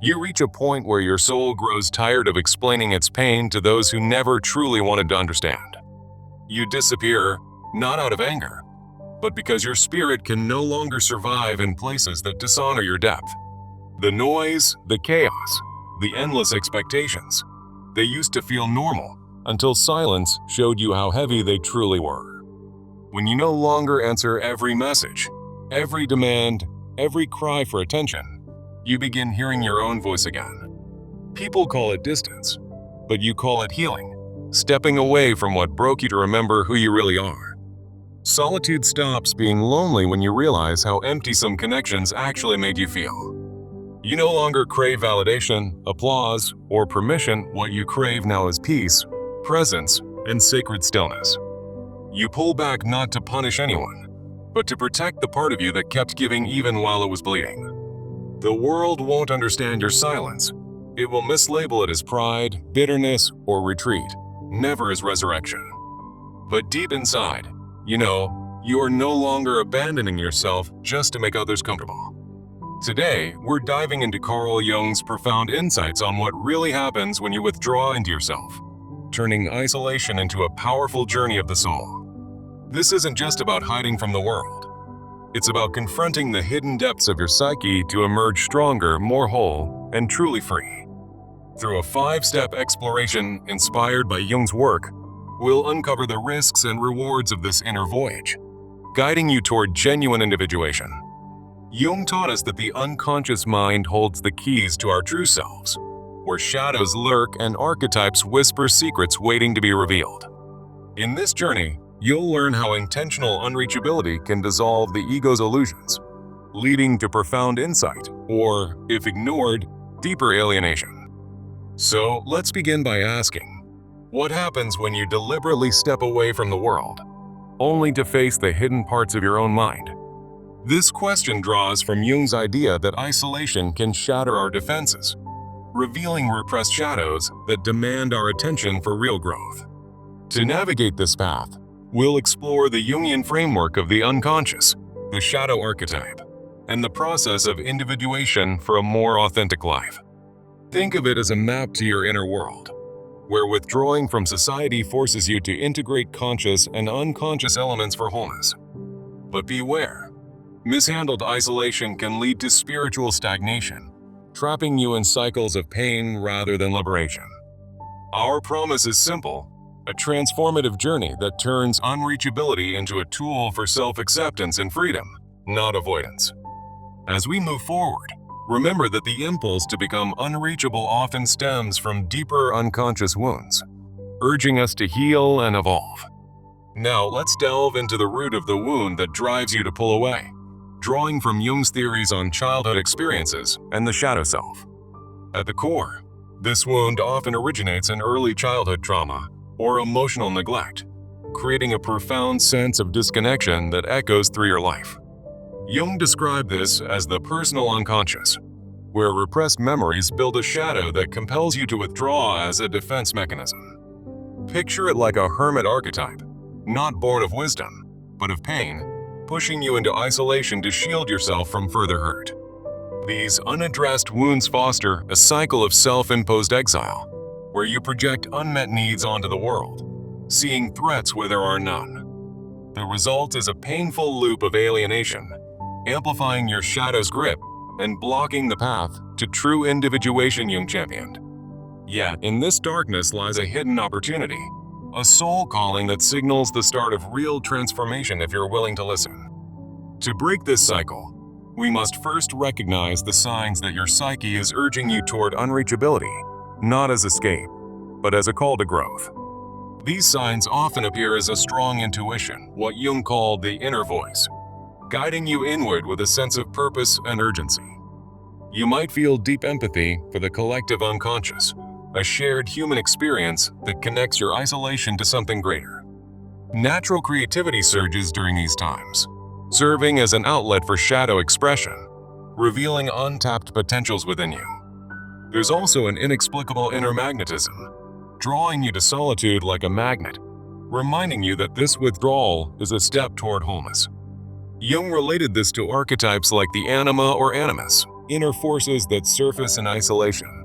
You reach a point where your soul grows tired of explaining its pain to those who never truly wanted to understand. You disappear, not out of anger, but because your spirit can no longer survive in places that dishonor your depth. The noise, the chaos, the endless expectations, they used to feel normal until silence showed you how heavy they truly were. When you no longer answer every message, every demand, every cry for attention, you begin hearing your own voice again. People call it distance, but you call it healing, stepping away from what broke you to remember who you really are. Solitude stops being lonely when you realize how empty some connections actually made you feel. You no longer crave validation, applause, or permission. What you crave now is peace, presence, and sacred stillness. You pull back not to punish anyone, but to protect the part of you that kept giving even while it was bleeding. The world won't understand your silence. It will mislabel it as pride, bitterness, or retreat, never as resurrection. But deep inside, you know, you are no longer abandoning yourself just to make others comfortable. Today, we're diving into Carl Jung's profound insights on what really happens when you withdraw into yourself, turning isolation into a powerful journey of the soul. This isn't just about hiding from the world. It's about confronting the hidden depths of your psyche to emerge stronger, more whole, and truly free. Through a 5-step exploration inspired by Jung's work, we'll uncover the risks and rewards of this inner voyage, guiding you toward genuine individuation. Jung taught us that the unconscious mind holds the keys to our true selves, where shadows lurk and archetypes whisper secrets waiting to be revealed. In this journey, you'll learn how intentional unreachability can dissolve the ego's illusions, leading to profound insight, or, if ignored, deeper alienation. So, let's begin by asking, what happens when you deliberately step away from the world, only to face the hidden parts of your own mind? This question draws from Jung's idea that isolation can shatter our defenses, revealing repressed shadows that demand our attention for real growth. To navigate this path, we'll explore the Jungian framework of the unconscious, the shadow archetype, and the process of individuation for a more authentic life. Think of it as a map to your inner world, where withdrawing from society forces you to integrate conscious and unconscious elements for wholeness. But beware. Mishandled isolation can lead to spiritual stagnation, trapping you in cycles of pain rather than liberation. Our promise is simple, a transformative journey that turns unreachability into a tool for self-acceptance and freedom, not avoidance. As we move forward, remember that the impulse to become unreachable often stems from deeper unconscious wounds, urging us to heal and evolve. Now let's delve into the root of the wound that drives you to pull away, drawing from Jung's theories on childhood experiences and the shadow self. At the core, this wound often originates in early childhood trauma or emotional neglect, creating a profound sense of disconnection that echoes through your life. Jung described this as the personal unconscious, where repressed memories build a shadow that compels you to withdraw as a defense mechanism. Picture it like a hermit archetype, not born of wisdom, but of pain, pushing you into isolation to shield yourself from further hurt. These unaddressed wounds foster a cycle of self-imposed exile, where you project unmet needs onto the world, seeing threats where there are none. The result is a painful loop of alienation, amplifying your shadow's grip and blocking the path to true individuation Jung championed. Yet, in this darkness lies a hidden opportunity, a soul calling that signals the start of real transformation if you're willing to listen. To break this cycle, we must first recognize the signs that your psyche is urging you toward unreachability, not as escape, but as a call to growth. These signs often appear as a strong intuition, what Jung called the inner voice, guiding you inward with a sense of purpose and urgency. You might feel deep empathy for the collective unconscious, a shared human experience that connects your isolation to something greater. Natural creativity surges during these times, serving as an outlet for shadow expression, revealing untapped potentials within you. There's also an inexplicable inner magnetism, drawing you to solitude like a magnet, reminding you that this withdrawal is a step toward wholeness. Jung related this to archetypes like the anima or animus, inner forces that surface in isolation,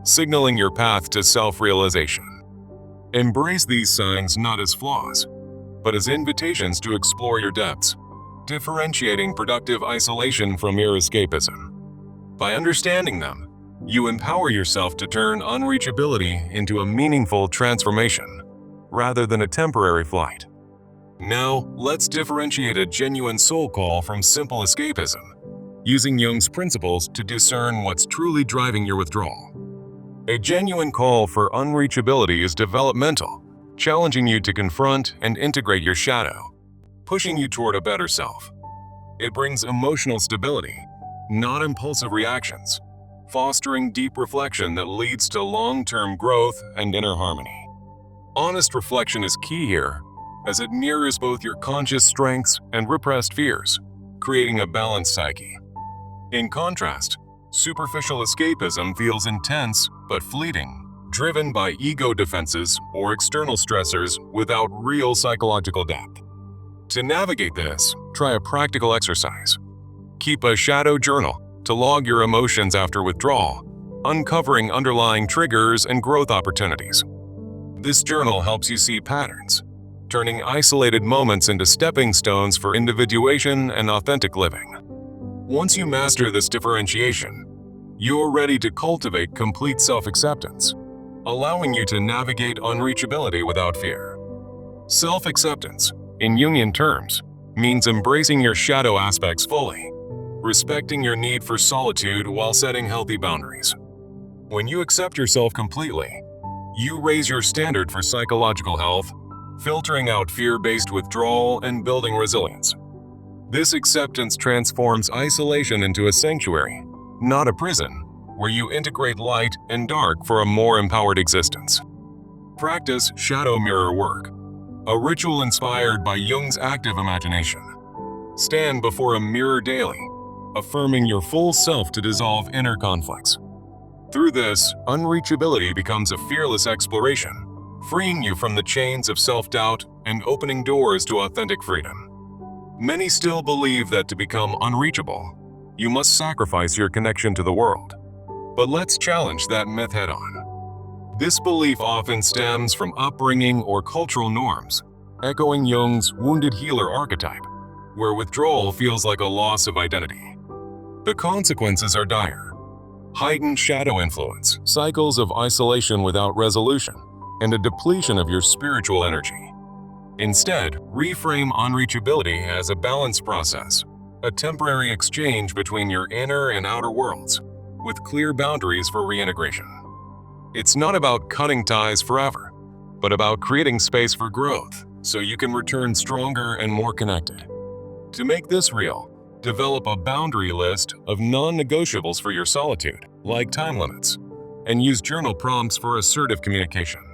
signaling your path to self-realization. Embrace these signs not as flaws, but as invitations to explore your depths, differentiating productive isolation from mere escapism. By understanding them, you empower yourself to turn unreachability into a meaningful transformation, rather than a temporary flight. Now, let's differentiate a genuine soul call from simple escapism, using Jung's principles to discern what's truly driving your withdrawal. A genuine call for unreachability is developmental, challenging you to confront and integrate your shadow, pushing you toward a better self. It brings emotional stability, not impulsive reactions, fostering deep reflection that leads to long-term growth and inner harmony. Honest reflection is key here, as it mirrors both your conscious strengths and repressed fears, creating a balanced psyche. In contrast, superficial escapism feels intense but fleeting, driven by ego defenses or external stressors without real psychological depth. To navigate this, try a practical exercise. Keep a shadow journal to log your emotions after withdrawal, uncovering underlying triggers and growth opportunities. This journal helps you see patterns, turning isolated moments into stepping stones for individuation and authentic living. Once you master this differentiation, you're ready to cultivate complete self-acceptance, allowing you to navigate unreachability without fear. Self-acceptance, in Jungian terms, means embracing your shadow aspects fully, respecting your need for solitude while setting healthy boundaries. When you accept yourself completely, you raise your standard for psychological health, filtering out fear-based withdrawal and building resilience. This acceptance transforms isolation into a sanctuary, not a prison, where you integrate light and dark for a more empowered existence. Practice shadow mirror work, a ritual inspired by Jung's active imagination. Stand before a mirror daily, affirming your full self to dissolve inner conflicts. Through this, unreachability becomes a fearless exploration, freeing you from the chains of self-doubt and opening doors to authentic freedom. Many still believe that to become unreachable, you must sacrifice your connection to the world. But let's challenge that myth head-on. This belief often stems from upbringing or cultural norms, echoing Jung's wounded healer archetype, where withdrawal feels like a loss of identity. The consequences are dire. Heightened shadow influence, cycles of isolation without resolution, and a depletion of your spiritual energy. Instead, reframe unreachability as a balanced process, a temporary exchange between your inner and outer worlds, with clear boundaries for reintegration. It's not about cutting ties forever, but about creating space for growth so you can return stronger and more connected. To make this real, develop a boundary list of non-negotiables for your solitude, like time limits, and use journal prompts for assertive communication.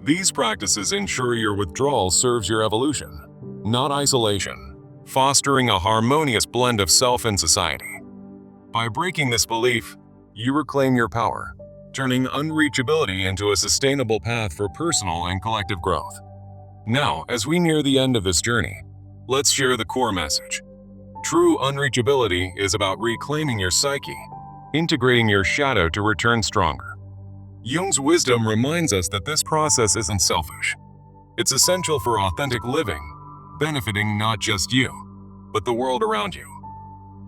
These practices ensure your withdrawal serves your evolution, not isolation, fostering a harmonious blend of self and society. By breaking this belief, you reclaim your power, turning unreachability into a sustainable path for personal and collective growth. Now, as we near the end of this journey, let's share the core message. True unreachability is about reclaiming your psyche, integrating your shadow to return stronger. Jung's wisdom reminds us that this process isn't selfish. It's essential for authentic living, benefiting not just you, but the world around you.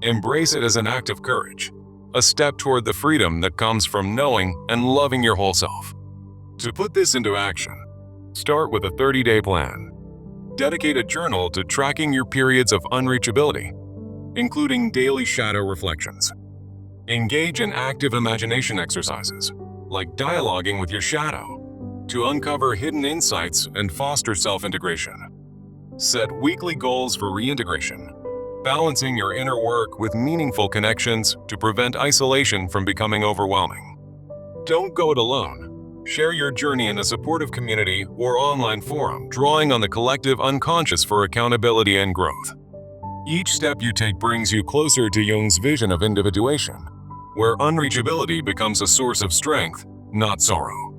Embrace it as an act of courage, a step toward the freedom that comes from knowing and loving your whole self. To put this into action, start with a 30-day plan. Dedicate a journal to tracking your periods of unreachability, including daily shadow reflections. Engage in active imagination exercises, like dialoguing with your shadow, to uncover hidden insights and foster self-integration. Set weekly goals for reintegration, balancing your inner work with meaningful connections to prevent isolation from becoming overwhelming. Don't go it alone. Share your journey in a supportive community or online forum, drawing on the collective unconscious for accountability and growth. Each step you take brings you closer to Jung's vision of individuation, where unreachability becomes a source of strength, not sorrow.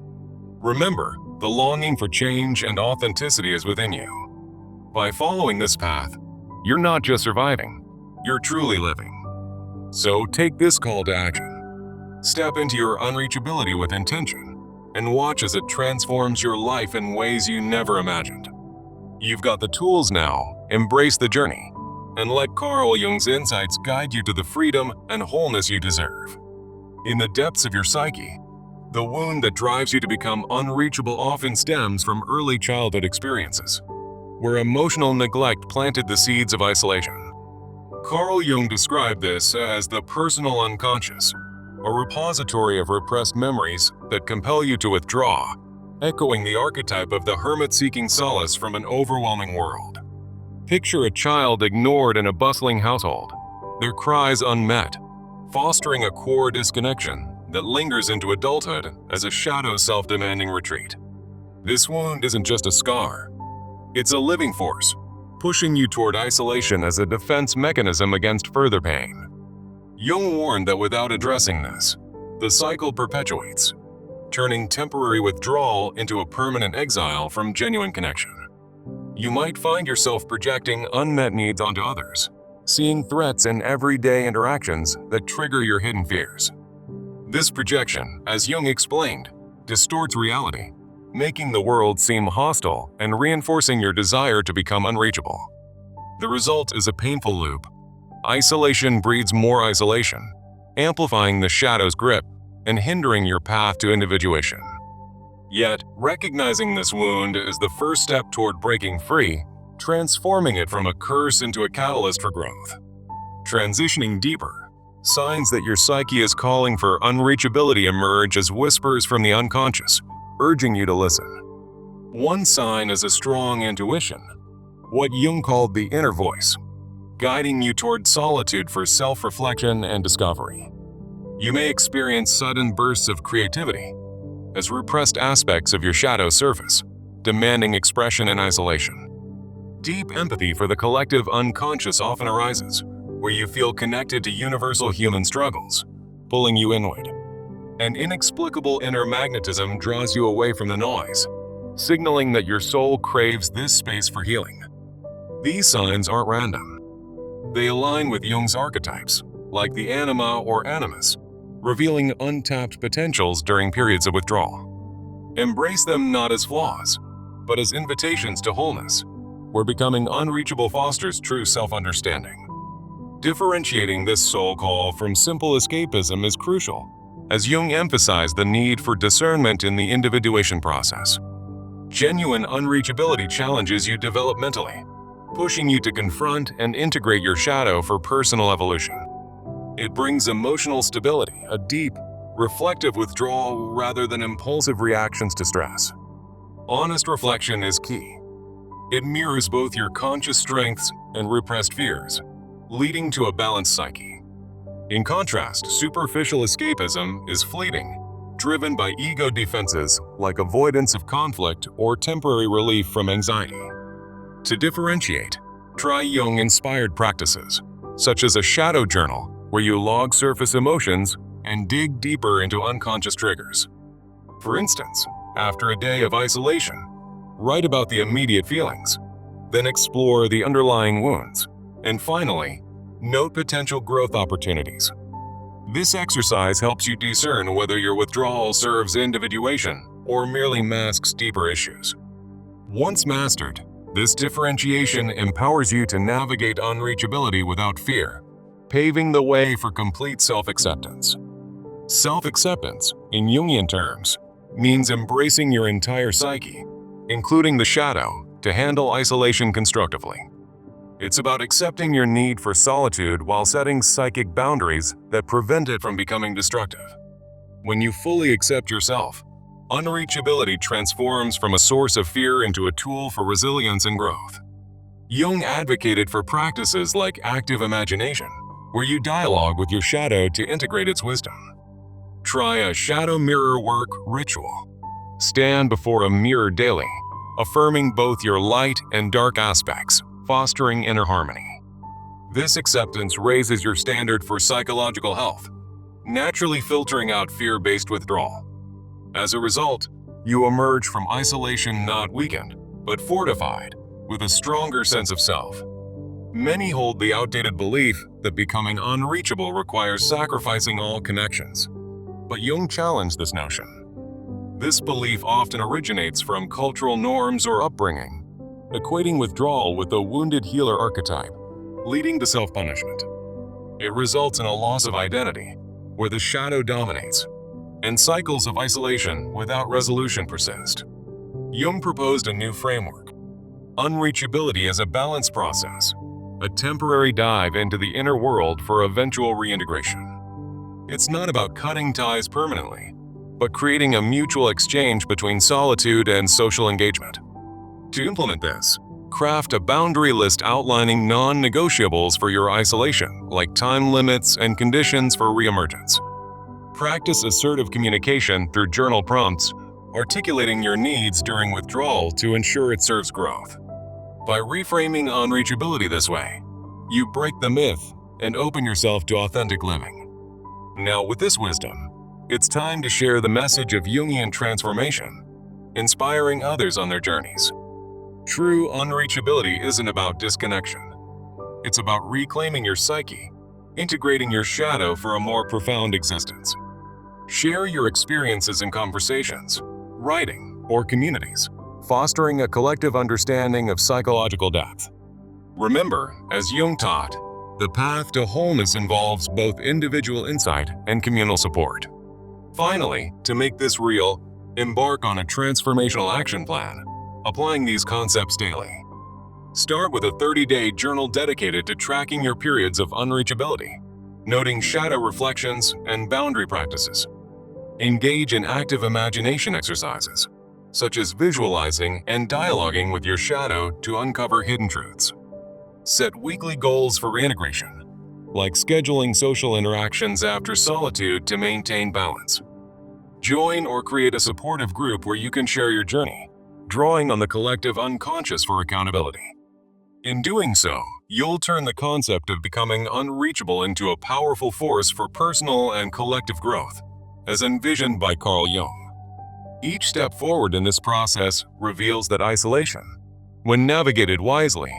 Remember, the longing for change and authenticity is within you. By following this path, you're not just surviving, you're truly living. So take this call to action. Step into your unreachability with intention and watch as it transforms your life in ways you never imagined. You've got the tools now, embrace the journey, and let Carl Jung's insights guide you to the freedom and wholeness you deserve. In the depths of your psyche, the wound that drives you to become unreachable often stems from early childhood experiences, where emotional neglect planted the seeds of isolation. Carl Jung described this as the personal unconscious, a repository of repressed memories that compel you to withdraw, echoing the archetype of the hermit seeking solace from an overwhelming world. Picture a child ignored in a bustling household, their cries unmet, fostering a core disconnection that lingers into adulthood as a shadow self-demanding retreat. This wound isn't just a scar, it's a living force, pushing you toward isolation as a defense mechanism against further pain. Jung warned that without addressing this, the cycle perpetuates, turning temporary withdrawal into a permanent exile from genuine connection. You might find yourself projecting unmet needs onto others, seeing threats in everyday interactions that trigger your hidden fears. This projection, as Jung explained, distorts reality, making the world seem hostile and reinforcing your desire to become unreachable. The result is a painful loop. Isolation breeds more isolation, amplifying the shadow's grip and hindering your path to individuation. Yet, recognizing this wound is the first step toward breaking free, transforming it from a curse into a catalyst for growth. Transitioning deeper, signs that your psyche is calling for unreachability emerge as whispers from the unconscious, urging you to listen. One sign is a strong intuition, what Jung called the inner voice, guiding you toward solitude for self-reflection and discovery. You may experience sudden bursts of creativity, as repressed aspects of your shadow surface, demanding expression in isolation. Deep empathy for the collective unconscious often arises, where you feel connected to universal human struggles, pulling you inward. An inexplicable inner magnetism draws you away from the noise, signaling that your soul craves this space for healing. These signs aren't random. They align with Jung's archetypes, like the anima or animus, revealing untapped potentials during periods of withdrawal. Embrace them not as flaws, but as invitations to wholeness, where becoming unreachable fosters true self-understanding. Differentiating this soul call from simple escapism is crucial, as Jung emphasized the need for discernment in the individuation process. Genuine unreachability challenges you developmentally, pushing you to confront and integrate your shadow for personal evolution. It brings emotional stability, a deep, reflective withdrawal rather than impulsive reactions to stress. Honest reflection is key. It mirrors both your conscious strengths and repressed fears, leading to a balanced psyche. In contrast, superficial escapism is fleeting, driven by ego defenses like avoidance of conflict or temporary relief from anxiety. To differentiate, try Jung-inspired practices, such as a shadow journal where you log surface emotions and dig deeper into unconscious triggers. For instance, after a day of isolation, write about the immediate feelings, then explore the underlying wounds, and finally, note potential growth opportunities. This exercise helps you discern whether your withdrawal serves individuation or merely masks deeper issues. Once mastered, this differentiation empowers you to navigate unreachability without fear, paving the way for complete self-acceptance. Self-acceptance, in Jungian terms, means embracing your entire psyche, including the shadow, to handle isolation constructively. It's about accepting your need for solitude while setting psychic boundaries that prevent it from becoming destructive. When you fully accept yourself, unreachability transforms from a source of fear into a tool for resilience and growth. Jung advocated for practices like active imagination, where you dialogue with your shadow to integrate its wisdom. Try a shadow mirror work ritual. Stand before a mirror daily, affirming both your light and dark aspects, fostering inner harmony. This acceptance raises your standard for psychological health, naturally filtering out fear-based withdrawal. As a result, you emerge from isolation not weakened, but fortified, with a stronger sense of self. Many hold the outdated belief that becoming unreachable requires sacrificing all connections. But Jung challenged this notion. This belief often originates from cultural norms or upbringing, equating withdrawal with the wounded healer archetype, leading to self-punishment. It results in a loss of identity, where the shadow dominates, and cycles of isolation without resolution persist. Jung proposed a new framework: unreachability as a balanced process, a temporary dive into the inner world for eventual reintegration. It's not about cutting ties permanently, but creating a mutual exchange between solitude and social engagement. To implement this, craft a boundary list outlining non-negotiables for your isolation, like time limits and conditions for reemergence. Practice assertive communication through journal prompts, articulating your needs during withdrawal to ensure it serves growth. By reframing unreachability this way, you break the myth and open yourself to authentic living. Now, with this wisdom, it's time to share the message of Jungian transformation, inspiring others on their journeys. True unreachability isn't about disconnection. It's about reclaiming your psyche, integrating your shadow for a more profound existence. Share your experiences in conversations, writing, or communities, fostering a collective understanding of psychological depth. Remember, as Jung taught, the path to wholeness involves both individual insight and communal support. Finally, to make this real, embark on a transformational action plan, applying these concepts daily. Start with a 30-day journal dedicated to tracking your periods of unreachability, noting shadow reflections and boundary practices. Engage in active imagination exercises, such as visualizing and dialoguing with your shadow to uncover hidden truths. Set weekly goals for reintegration, like scheduling social interactions after solitude to maintain balance. Join or create a supportive group where you can share your journey, drawing on the collective unconscious for accountability. In doing so, you'll turn the concept of becoming unreachable into a powerful force for personal and collective growth, as envisioned by Carl Jung. Each step forward in this process reveals that isolation, when navigated wisely,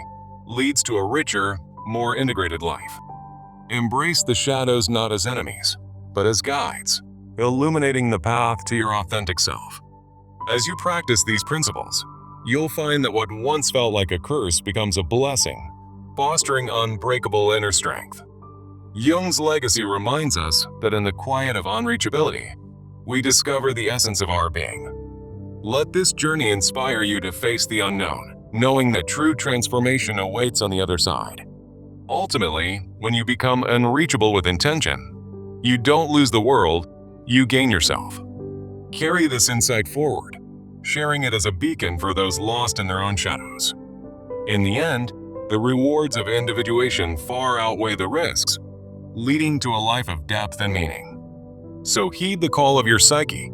leads to a richer, more integrated life. Embrace the shadows not as enemies, but as guides, illuminating the path to your authentic self. As you practice these principles, you'll find that what once felt like a curse becomes a blessing, fostering unbreakable inner strength. Jung's legacy reminds us that in the quiet of unreachability, we discover the essence of our being. Let this journey inspire you to face the unknown, knowing that true transformation awaits on the other side. Ultimately, when you become unreachable with intention, you don't lose the world, you gain yourself. Carry this insight forward, sharing it as a beacon for those lost in their own shadows. In the end, the rewards of individuation far outweigh the risks, leading to a life of depth and meaning. So heed the call of your psyche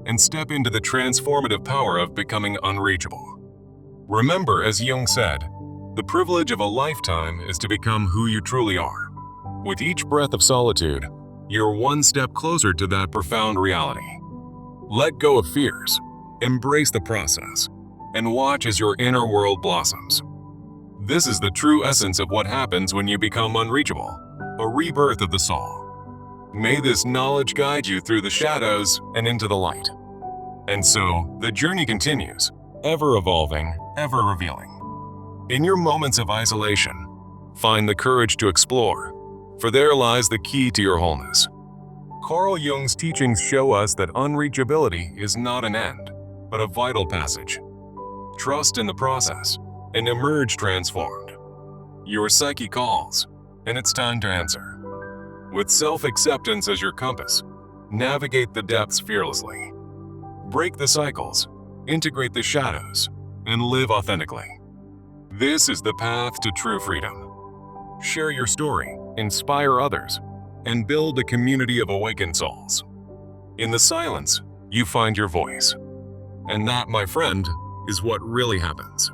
and step into the transformative power of becoming unreachable. Remember, as Jung said, the privilege of a lifetime is to become who you truly are. With each breath of solitude, you're one step closer to that profound reality. Let go of fears, embrace the process, and watch as your inner world blossoms. This is the true essence of what happens when you become unreachable, a rebirth of the soul. May this knowledge guide you through the shadows and into the light. And so, the journey continues, ever evolving, ever revealing. In your moments of isolation, find the courage to explore, for there lies the key to your wholeness. Carl Jung's teachings show us that unreachability is not an end, but a vital passage. Trust in the process and emerge transformed. Your psyche calls, and it's time to answer. With self-acceptance as your compass, navigate the depths fearlessly. Break the cycles, integrate the shadows, and live authentically. This is the path to true freedom. Share your story, inspire others, and build a community of awakened souls. In the silence, you find your voice. And that, my friend, is what really happens.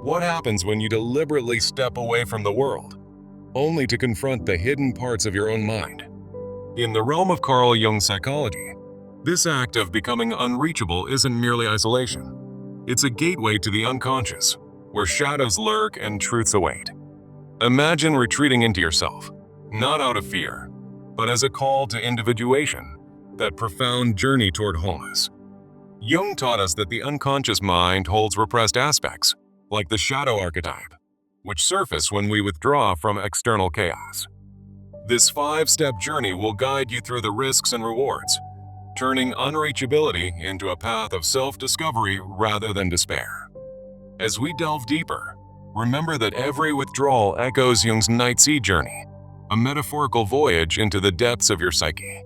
What happens when you deliberately step away from the world, only to confront the hidden parts of your own mind? In the realm of Carl Jung's psychology, this act of becoming unreachable isn't merely isolation. It's a gateway to the unconscious, where shadows lurk and truths await. Imagine retreating into yourself, not out of fear, but as a call to individuation, that profound journey toward wholeness. Jung taught us that the unconscious mind holds repressed aspects, like the shadow archetype, which surface when we withdraw from external chaos. This 5-step journey will guide you through the risks and rewards, turning unreachability into a path of self-discovery rather than despair. As we delve deeper, remember that every withdrawal echoes Jung's Night Sea journey, a metaphorical voyage into the depths of your psyche.